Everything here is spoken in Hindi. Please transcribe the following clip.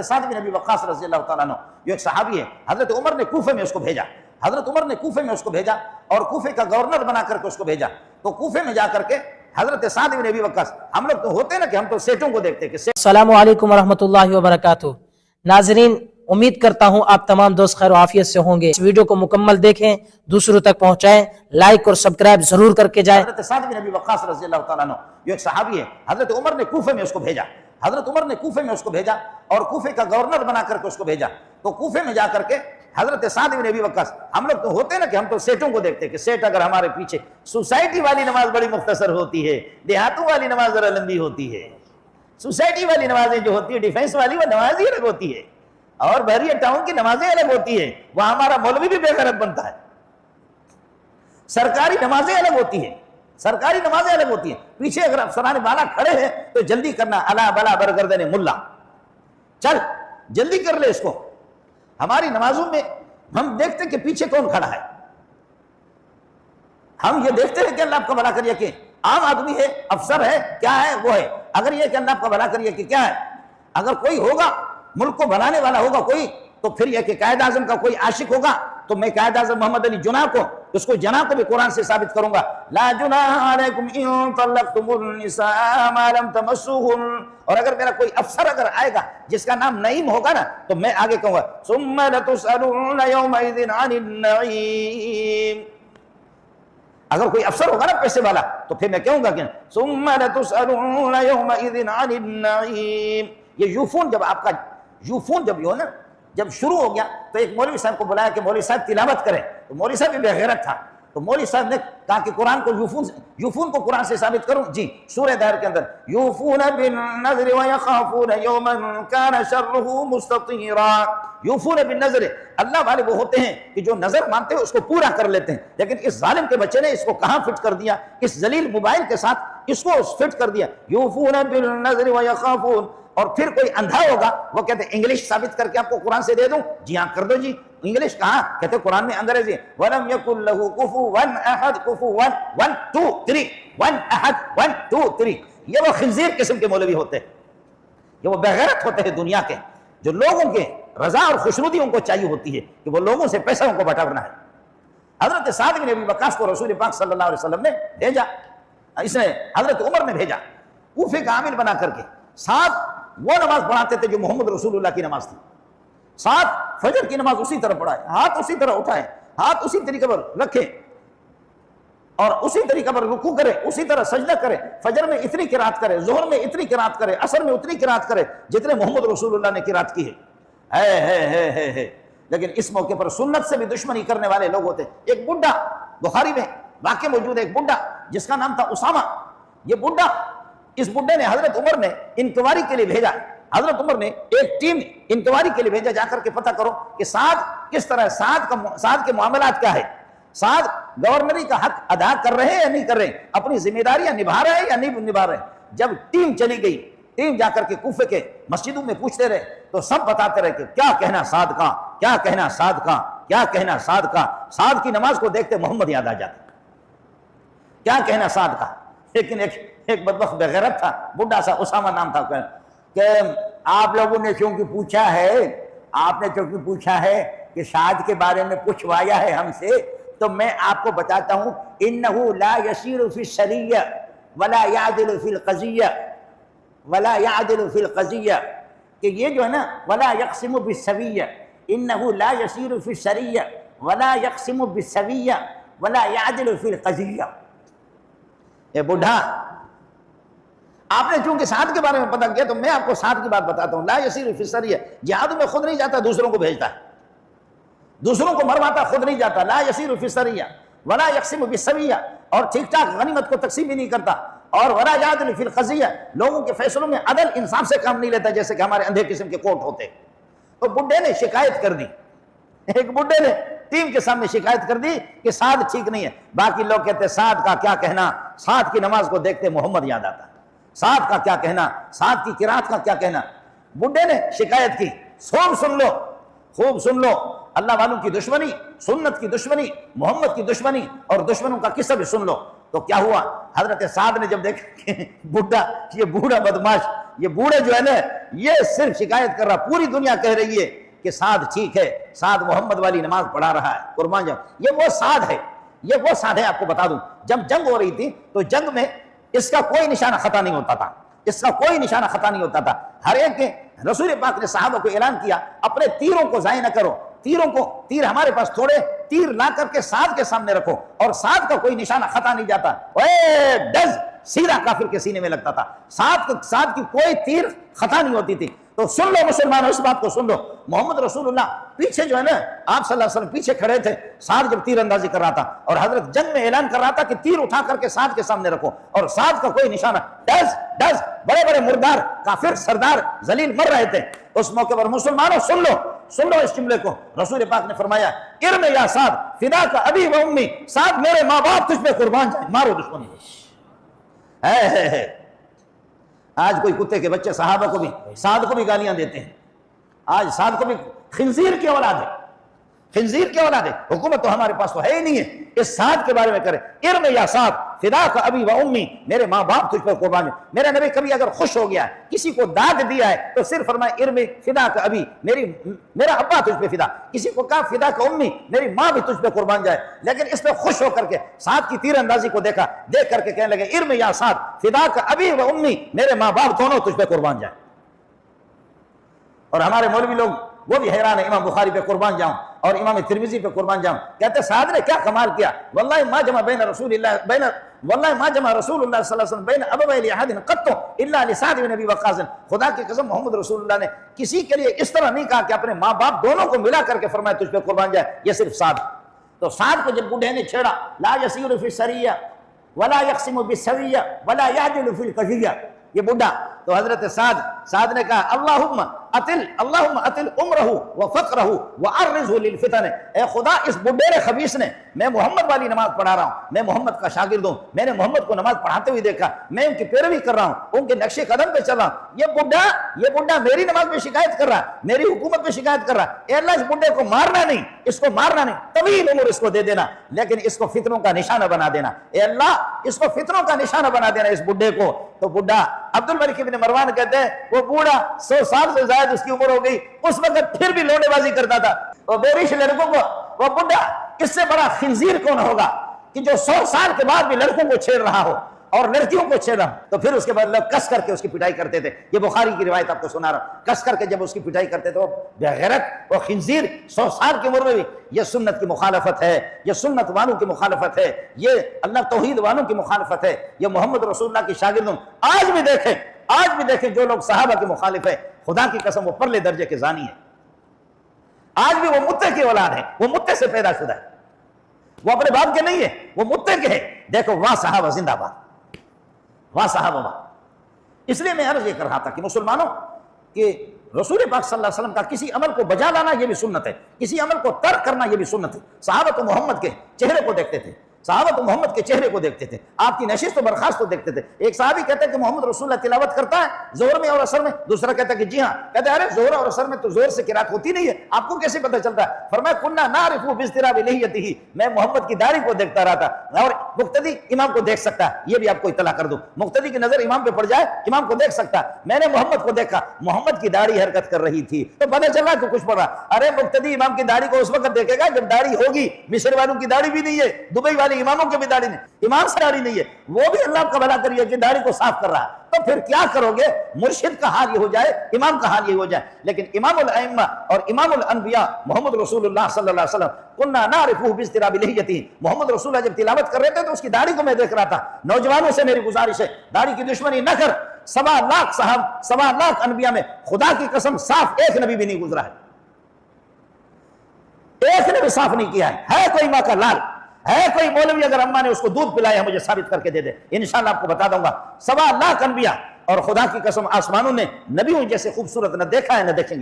साद बिन अबी वक्कास रज़ियल्लाहु ताला अन्हु, जो एक सहाबी है, हजरत उमर ने कूफे में उसको भेजा, हजरत उमर ने कूफे में उसको भेजा और कूफे का गवर्नर बना करके उसको भेजा। तो कूफे में जा करके हजरत साद बिन अबी वक्कास, हम लोग तो होते ना कि हम तो सेठों को देखते कि अस्सलामु अलैकुम रहमतुल्लाहि व बरकातुहू। नाज़रीन, उम्मीद करता हूं आप तमाम दोस्त खैर आफियत से होंगे। इस वीडियो को मुकम्मल देखें, दूसरों तक पहुंचाएं, लाइक और सब्सक्राइब जरूर करके जाएं। हजरत साद बिन अबी वक्कास रज़ियल्लाहु ताला अन्हु, जो एक सहाबी है, हजरत उमर ने कूफे में उसको भेजा, हजरत उमर ने कूफे में उसको भेजा और कूफे का गवर्नर बना करके उसको भेजा। तो कूफे में जा करके हजरत साद बिन अबी वक्कास, हम लोग तो होते ना कि हम तो सेठों को देखते कि सेठ अगर हमारे पीछे, सोसाइटी वाली नमाज बड़ी मुख्तसर होती है, देहातों वाली नमाज जरा लंबी होती है। सोसाइटी वाली नमाजें जो होती है, डिफेंस वाली, वो नमाज ही अलग होती है और बहरिया टाउन की नमाजें अलग होती है, वहां हमारा मौलवी भी बेगैरत बनता है। सरकारी नमाजें अलग होती है, सरकारी नमाजें अलग होती है। पीछे अगर अफसरान वाला खड़े हैं तो जल्दी करना, अला बला बरगर्दन मुल्ला, चल जल्दी कर ले इसको। हमारी नमाजों में हम देखते कि पीछे कौन खड़ा है, हम ये देखते हैं कि अल्लाह आपका भला करिए कि आम आदमी है, अफसर है, क्या है वो है। अगर ये कि अल्लाह आपका भला करिए कि क्या है, अगर कोई होगा मुल्क को बनाने वाला होगा कोई, तो फिर यह कि कायद आजम का कोई आशिक होगा तो मैं कायद आजम मोहम्मद अली जुनाह को, उसको जना को भी कुरान से साबित करूंगा, ला जुनाह अलैकुम इन तल्लक़्तुमुन निसा मा लम तमस्सूहुन। और अगर मेरा कोई अफसर अगर आएगा जिसका नाम नईम होगा ना, तो मैं आगे कहूंगा सुम्मा लतुसअलुन यौमइज़िन अनिन नईम। अगर कोई अफसर होगा ना पैसे वाला, तो फिर मैं कहूंगा कि सुम्मा लतुसअलुन यौमइज़िन अनिन नईम। ये यूफून जब आपका यूफून जब हो ना, जब शुरू हो गया तो एक मौलवी साहब को बुलाया कि मौलवी साहब तिलावत करें। तो मौलवी साहब भी बेगैरत था, तो मौलवी साहब ने कहा कि कुरान को यूफून को कुरान से साबित करूं। जी, सूरह दाहर के अंदर यूफून बिन नज़्र व यखाफून यौमन कान शर्रुहु मुस्ततीरा। यूफून बिन नज़्र, अल्लाह वाले वो होते हैं कि जो नजर मानते हैं उसको पूरा कर लेते हैं। लेकिन इस जालिम के बच्चे ने इसको कहां फिट कर दिया, इस जलील मोबाइल के साथ इसको फिट कर दिया, यूफून बिन नज़्र व यखाफून। और फिर कोई अंधा होगा, वो कहते इंग्लिश साबित करके आपको कुरान से दे दूं। जी हाँ, कर दो जी। इंग्लिश कहां, कहते कुरान में अंग्रेजी, वलम यकुल लहू कुफुवन अहद, कुफुवन 1 2 3, 1 अहद 1 2 3। ये वो खिंजीर किस्म के मौलवी होते हैं, ये वो बेगैरत होते हैं दुनिया के, जो लोगों के रजा और खुशनुदी उनको चाहिए होती है कि वो लोगों से पैसा उनको बटाना है। हजरत साद बिन अबी वक्कास को रसूल पाक सल्लल्लाहु अलैहि वसल्लम ने भेजा, इसने हजरत उमर ने भेजा कूफे का आमिल बना करके। साद वो नमाज पढ़ाते थे जो मोहम्मद रसूलुल्लाह की नमाज थी। साथ फजर की नमाज उसी तरह पढ़ाए, हाथ उसी तरह उठाए, हाथ उसी तरीके पर रखे और उसी तरीके पर रुकू करे, उसी तरह सजदा करे। फजर में इतनी किरात करे, जोहर में इतनी किरात करे, असर में उतनी किरात करे जितने मोहम्मद रसूलुल्लाह ने किरात की है। लेकिन इस मौके पर सुन्नत से भी दुश्मनी करने वाले लोग होते। एक बुढ़ा, बुखारी में वाकई मौजूद है, एक बुढ़ा जिसका नाम था उसामा। ये बुढ़ा, इस बुढ़े ने हजरत उमर ने इंक्वायरी के लिए भेजा, हजरत उमर ने एक टीम इंक्वायरी के लिए भेजा, जाकर के पता करो कि साद किस तरह, साद के मामलात क्या है, साद गवर्नरी का हक अदा कर रहे हैं या नहीं कर रहे, अपनी जिम्मेदारियां निभा रहे हैं या नहीं निभा रहे। जब टीम चली गई, टीम जाकर के कूफे के मस्जिदों में पूछते रहे तो सब बताते रहे कि क्या कहना साद का, क्या कहना साद का, क्या कहना साद का। साद की नमाज को देखते मोहम्मद याद आ जाता, क्या कहना साद का। लेकिन एक बदबख्त बेगैरत था, बुढ़ा सा, उसामा नाम था, कि आप लोगों ने क्योंकि पूछा है, आपने क्योंकि पूछा है कि साद के बारे में पूछवाया है हमसे, तो मैं आपको बताता हूं, इन्नहु ला यसीरु फी शरिय्या वला यादिलु फिल क़ज़िय्या, वला यादिलु फिल क़ज़िय्या, कि ये जो है ना, वला यक़सिमु बिस्सविय्या, इन्नहु ला यसीरु फी शरिय्या वला यक़सिमु बिस्सविय्या वला यादिलु फिल क़ज़िय्या। ये बुढ़ा, आपने चूंकि साद के बारे में पता किया तो मैं आपको साद की बात बताता हूं। ला यसीरु फी शरिय्या, जिहाद में खुद नहीं जाता, दूसरों को भेजता है, दूसरों को मरवाता, खुद नहीं जाता। ला यसीरु फी शरिय्या वला यक़सिमु बिस्सविय्या, और ठीक ठाक गनीमत को तकसीम भी नहीं करता। और वला यादिलु फिल क़ज़िय्या, लोगों के फैसलों में अदल इंसाफ से काम नहीं लेता, जैसे कि हमारे अंधे किस्म के कोर्ट होते। तो बुढ़े ने शिकायत कर दी, एक बुढ़े ने टीम के सामने शिकायत कर दी कि साद ठीक नहीं है। बाकी लोग कहते साद का क्या कहना, साद की नमाज को देखते मोहम्मद याद आता, साद का क्या कहना, साद की किरात का क्या कहना। बुढ़े ने शिकायत की, सुन लो, खूब सुन लो, अल्लाह वालों की दुश्मनी, सुन्नत की दुश्मनी, मोहम्मद की दुश्मनी और दुश्मनों का किस्सा भी सुन लो। तो क्या हुआ, हजरत साद ने जब देखा कि बुढ़ा, ये बूढ़ा बदमाश ये बूढ़े जो है ना, ये सिर्फ शिकायत कर रहा, पूरी दुनिया कह रही है कि साद ठीक है, साद मोहम्मद वाली नमाज पढ़ा रहा है, कुर्बान जाओ। ये वो साद है, ये वो साद है। आपको बता दूं, जब जंग हो रही थी तो जंग में इसका कोई निशाना खता नहीं होता था, इसका कोई निशाना खता नहीं होता था। हर एक के रसूल पाक ने सहाबा को ऐलान किया, अपने तीरों को जाया न करो, तीरों को, तीर हमारे पास थोड़े, तीर ला करके साद के सामने रखो, और साद का कोई निशाना खता नहीं जाता। ओए डज सीधा काफिर के सीने में लगता था, साद की कोई तीर खता नहीं होती थी। तो सुन लो मुसलमानों, इस बात को सुन लो, मोहम्मद रसूलुल्लाह पीछे जो है ना, आप सल्लल्लाहु अलैहि वसल्लम पीछे खड़े थे, साद जब तीर अंदाजी कर रहा था, और हजरत जंग में ऐलान कर रहा था कि तीर उठा करके साद के सामने रखो, और साद का कोई निशाना, डज डज, बड़े बड़े मुर्दार काफिर सरदार जलील मर रहे थे। उस मौके पर मुसलमानों सुन लो इस जुमले को, रसूल पाक ने फरमाया, इर्म या साद फिदा का अबी व उम्मी, साद मेरे माँ बाप तुझ पे कुर्बान जाए, मारो दुश्मन को। है। आज कोई कुत्ते के बच्चे सहाबा को भी, साद को भी गालियां देते हैं। आज साद को भी खिंजीर की औलाद है, खिंजीर की औलाद है। हुकूमत तो हमारे पास तो है ही नहीं है, इस साद के बारे में करे, इर्म या साद फिदा का अबी व उम्मी, मेरे माँ बाप तुझ पर कुर्बान है। मेरा नबी कभी अगर खुश हो गया, किसी को दाग दिया है, तो सिर्फ फरमाया इर्म फिदा का अबी, मेरा अब्बा तुझ पे फिदा। किसी को कहा फिदा का उम्मी, मेरी माँ भी तुझ पे कुर्बान जाए। लेकिन इस पे खुश होकर के साद की तीर अंदाजी को देखा, देख करके कहने लगे, इर्म या साद फिदा का अबी व उम्मी, मेरे माँ बाप दोनों तुझ पे कुर्बान जाए। और हमारे मौलवी लोग वो भी हैरान है, इमाम बुखारी पे कुर्बान जाऊं और इमाम तिरमिजी पे कुर्बान जाऊं। कहते साद ने क्या कमाल किया, वल्लाहि मा जमा बैन रसूलिल्लाह बैन वल्लाहि मा जमा रसूलुल्लाह सल्लल्लाहु अलैहि वसल्लम बैन अबवैल अहदिन क़त्तु इल्ला लिसाद बिन नबी वक़ास। खुदा की कसम, मोहम्मद रसूलुल्लाह ने किसी के लिए इस तरह नहीं कहा कि अपने माँ बाप दोनों को मिला करके फरमाया तुझ पे कुर्बान जाए, ये सिर्फ साद। तो साद को जब बूढ़े ने छेड़ा, ला यसीरु फी सरिया वला यक़सिमु बिस्सरिया वला यादिलु फिल कज़िया, ये बुढ़ा, तो हजरत साद ने कहा, अल्लाहुम्मा अतिल उम्रहु व फ़क़रहु व अर्रिज़हु लिल फ़ितन। ए खुदा, इस बुढ़े खबीस ने, मैं मोहम्मद वाली नमाज पढ़ा रहा हूँ, मैं मोहम्मद का शागिर्द हूँ, मैंने मोहम्मद को नमाज पढ़ाते हुए देखा, मैं उनकी पैरवी कर रहा हूँ, उनके नक्शे कदम पे चल रहा हूँ। ये बुढ़ा मेरी नमाज पे शिकायत कर रहा है, मेरी हुकूमत पे शिकायत कर रहा है। अल्लाह, इस बुढ़े को मारना नहीं, इसको मारना नहीं, तवील उम्र इसको दे देना, लेकिन इसको फितनों का निशाना बना देना। अल्लाह, इसको फितनों का निशाना बना देना इस बुढ़े को। तो बुढ़ा अब्दुल मलिक इब्न मरवान कहते हैं, वो बूढ़ा 100 साल से ज्यादा उसकी उम्र हो गई, उस वक्त फिर भी लोडेबाजी करता था। और बेरिश लड़कों को, वो बुढ़ा, इससे बड़ा खिंजीर कौन होगा कि जो 100 साल के बाद भी लड़कों को छेड़ रहा हो और लड़कियों को छेड़ रहा हो। तो फिर उसके बाद लोग कस करके उसकी पिटाई करते थे। ये बुखारी की रिवायत आपको सुना रहा हूं, कस करके जब उसकी पिटाई करते थे, वो बेगैरत, वो खिंजीर 100 साल की उम्र में भी। ये सुन्नत की मुखालफत है, ये सुन्नत वालों की मुखालफत है, ये अल्लाह तौहीद वालों की मुखालफत है, ये मोहम्मद रसूलुल्लाह की शागिर्दों। आज भी देखें जो लोग सहाबा के मुखालिफ है, खुदा की कसम वो परले दर्जे के जानी है। आज भी वो मुत्ते की औलाद है, वो मुत्ते से पैदा शुदा है, वो अपने बाप के नहीं है, वो मुत्ते के है। देखो, वाह सहाबा जिंदाबाद, वाह सहाबा। इसलिए मैं अर्ज ये कर रहा था कि मुसलमानों कि रसूल पाक सल्लल्लाहु अलैहि वसल्लम का किसी अमल को बजा लाना ये भी सुन्नत है, किसी अमल को तर्क करना ये भी सुन्नत है। सहाबा तो मोहम्मद के चेहरे को देखते थे, सहाबा तो मोहम्मद के चेहरे को देखते थे, आपकी नशिश तो बर्खास्त को देखते थे। एक सहाबी कहते हैं कि मोहम्मद रसूलुल्लाह तिलावत करता है जोहर में और असर में, दूसरा कहता है कि जी हाँ। कहते हैं, अरे जोहर और असर में तो जोर से किरात होती नहीं है, आपको कैसे पता चलता है? फरमाया, कुन्ना नारिफु बिस्तिराबि लिहियतिही, मैं मोहम्मद की दाढ़ी को देखता रहा था। और मुक्तदी इमाम को देख सकता है, ये भी आपको इत्तला कर दूं, मुक्तदी की नजर इमाम पे पड़ जाए, इमाम को देख सकता है। मैंने मोहम्मद को देखा, मोहम्मद की दाढ़ी हरकत कर रही थी, तो पता चला कि कुछ पड़ा। अरे मुक्तदी इमाम की दाढ़ी को उस वक्त देखेगा जब दाढ़ी होगी। मिस्र वालों की दाढ़ी भी नहीं है, दुबई वाले इमामों की भी दाढ़ी, इमाम से दाढ़ी नहीं है, वो भी अल्लाह का भला करिए कि दाढ़ी को साफ कर रहा है। तो फिर क्या करोगे? मुर्शिद का हाल ये हो जाए, इमाम का हाल ये हो जाए। लेकिन इमामुल अइम्मा और इमामुल अनबिया मोहम्मद रसूलुल्लाह सल्लल्लाहु अलैहि वसल्लम, कुन्ना नारिफुहु बिस्तिराबि लिहियतिही, मोहम्मद रसूलुल्लाह जब तिलावत कर रहे थे तो उसकी दाढ़ी को मैं देख रहा था। नौजवानों से मेरी गुजारिश है, दाढ़ी की दुश्मनी न कर। 1.25 लाख साहब, 1.25 लाख अनबिया में खुदा की कसम साफ एक नबी भी नहीं गुजरा है, एक ने भी साफ नहीं किया है कोई माँ का लाल है, कोई मौलवी अगर अम्मा ने उसको दूध पिलाया मुझे साबित करके दे दे, इंशाअल्लाह आपको बता दूंगा। 1.25 लाख अनबिया, और खुदा की कसम आसमानों ने नबियों जैसे खूबसूरत न देखा है न देखेंगे।